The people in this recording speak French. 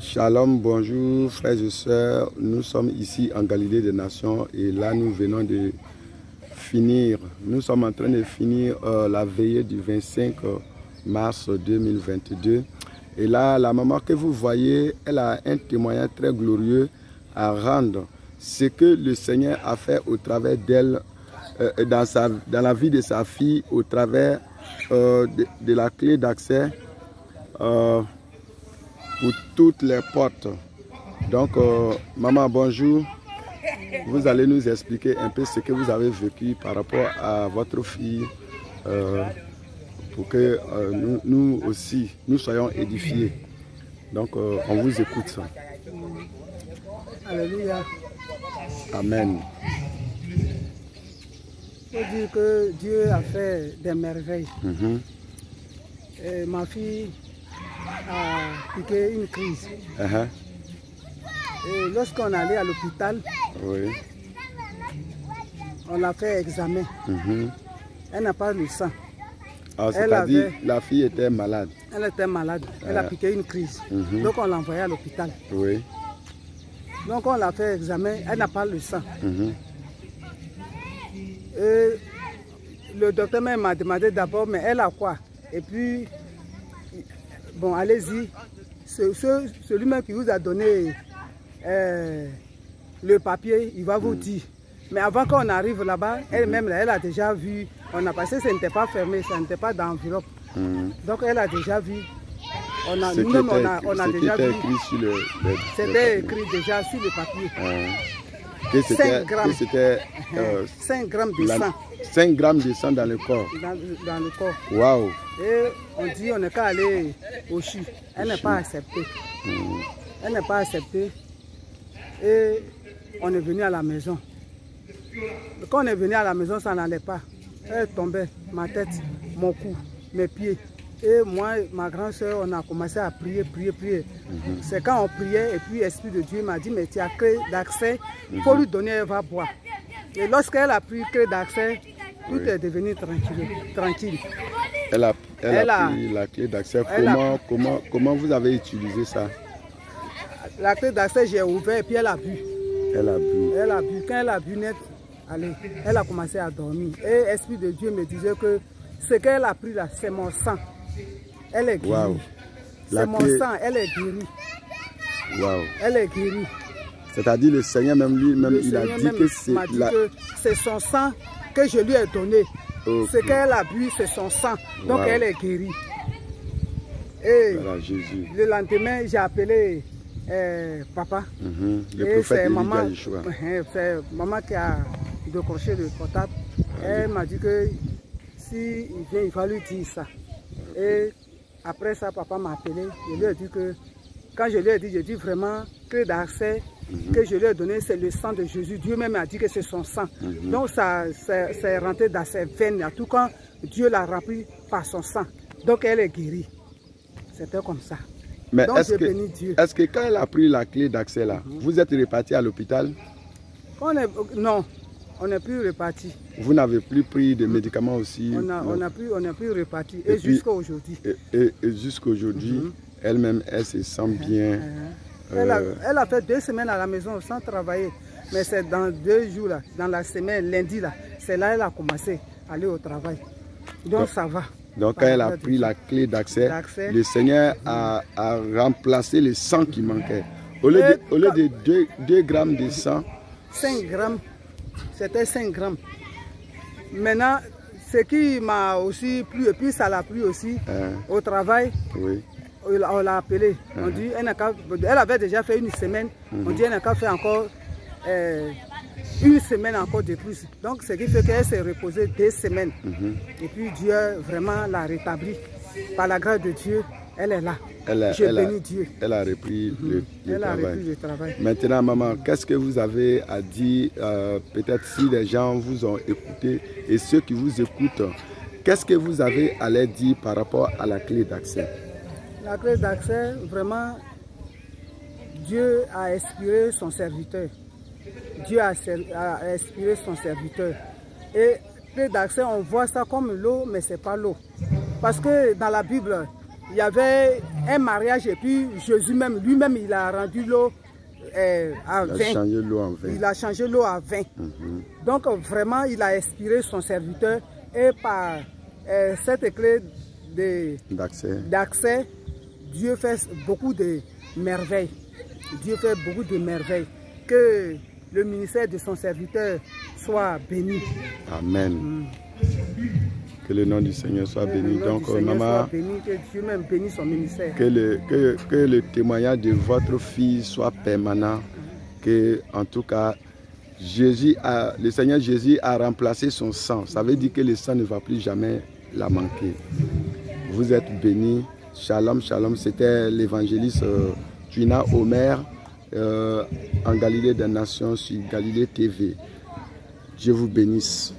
Shalom, bonjour frères et sœurs. Nous sommes ici en Galilée des Nations et là nous venons de finir. Nous sommes en train de finir la veillée du 25 mars 2022. Et là, la maman que vous voyez, elle a un témoignage très glorieux à rendre. Ce que le Seigneur a fait au travers d'elle, dans la vie de sa fille, au travers de la clé d'accès pour toutes les portes. Donc, maman, bonjour. Vous allez nous expliquer un peu ce que vous avez vécu par rapport à votre fille pour que nous aussi, nous soyons édifiés. Donc, on vous écoute ça. Alléluia. Amen. Il faut dire que Dieu a fait des merveilles. Et ma fille a piqué une crise. Et lorsqu'on allait à l'hôpital, on l'a fait examen. Elle n'a pas le sang. C'est-à-dire la fille était malade. Elle était malade. Elle a piqué une crise. Donc on l'a envoyée à l'hôpital. Donc on l'a fait examen. Elle n'a pas le sang. Et le docteur m'a demandé d'abord, mais elle a quoi? Et puis, bon, allez-y. Celui-même qui vous a donné le papier, il va vous dire. Mais avant qu'on arrive là-bas, elle-même, elle a déjà vu. On a passé, ça n'était pas fermé, ça n'était pas d'enveloppe. Donc elle a déjà vu. On a déjà vu. C'était écrit déjà sur le papier. 5 grammes. C'était 5 grammes de sang. 5 grammes de sang dans le corps. Dans le corps. Waouh. Et on dit on n'est qu'à aller au CHU. Elle n'est pas acceptée. Elle n'est pas acceptée. Et on est venu à la maison. Quand on est venu à la maison, ça n'allait pas. Elle tombait, ma tête, mon cou, mes pieds. Et moi, ma grande soeur, on a commencé à prier, prier, prier. C'est quand on priait, et puis l'Esprit de Dieu m'a dit, mais tu as clé d'accès, il faut lui donner, elle va boire. Et lorsqu'elle a pris clé d'accès, tout est devenu tranquille. Elle a pris la clé d'accès. Comment vous avez utilisé ça? La clé d'accès, j'ai ouvert et puis elle a bu. Elle a bu. Elle a bu. Quand elle a bu net, allez, elle a commencé à dormir. Et l'Esprit de Dieu me disait que ce qu'elle a pris là, c'est mon sang. Elle est guérie. Wow. C'est mon sang, elle est guérie. Wow. Elle est guérie. C'est-à-dire le Seigneur même lui-même, il a dit que c'est son sang que je lui ai donné. Ce qu'elle a bu, c'est son sang. Donc elle est guérie. Et voilà, Jésus. Le lendemain, j'ai appelé papa. Le prophète maman, c'est maman qui a décroché le portable. Elle m'a dit que si il vient, il va lui dire ça. Et après ça, papa m'a appelé. Je lui ai dit que, quand je lui ai dit, je dis vraiment que d'accès que je lui ai donné, c'est le sang de Jésus. Dieu même a dit que c'est son sang. Donc ça c'est rentré dans ses veines. En tout cas, Dieu l'a rempli par son sang. Donc elle est guérie. C'était comme ça. Mais est-ce que quand elle a pris la clé d'accès là, vous êtes reparti à l'hôpital? Non, on n'est plus reparti. Vous n'avez plus pris de médicaments aussi? On n'a plus reparti. Et jusqu'à aujourd'hui. Et jusqu'à aujourd'hui, elle-même, elle se sent bien. Elle a fait 2 semaines à la maison sans travailler. Mais c'est dans 2 jours, là, dans la semaine, lundi, là, c'est là qu'elle a commencé à aller au travail. Donc ça va. Donc quand elle a pris la clé d'accès, le Seigneur a remplacé le sang qui manquait. Au lieu de 2 grammes de sang, 5 grammes, c'était 5 grammes. Maintenant, ce qui m'a aussi plu, et puis ça l'a plu aussi, au travail, on l'a appelé. On dit, elle avait déjà fait 1 semaine, on dit elle n'a qu'à faire encore 1 semaine encore de plus. Donc ce qui fait qu'elle s'est reposée 2 semaines. Et puis Dieu vraiment l'a rétablie. Par la grâce de Dieu, elle est là. Je bénis Dieu. Elle a repris le travail. Maintenant, maman, qu'est-ce que vous avez à dire, peut-être si les gens vous ont écouté et ceux qui vous écoutent, qu'est-ce que vous avez à leur dire par rapport à la clé d'accès? La clé d'accès, vraiment, Dieu a inspiré son serviteur. Dieu a inspiré son serviteur. Et clé d'accès, on voit ça comme l'eau, mais ce n'est pas l'eau. Parce que dans la Bible, il y avait un mariage et puis Jésus même, lui-même, il a rendu l'eau à 20. Il a changé l'eau en vin. Il a changé l'eau à 20. Donc vraiment, il a inspiré son serviteur et par cette clé d'accès, Dieu fait beaucoup de merveilles. Dieu fait beaucoup de merveilles. Que le ministère de son serviteur soit béni. Amen. Que le nom du Seigneur soit béni. Donc, maman, que Dieu même bénisse son ministère. Que le témoignage de votre fille soit permanent. Que, en tout cas, le Seigneur Jésus a remplacé son sang. Ça veut dire que le sang ne va plus jamais la manquer. Vous êtes bénis. Shalom, shalom. C'était l'évangéliste Twina Omer en Galilée des Nations sur Galilée TV. Dieu vous bénisse.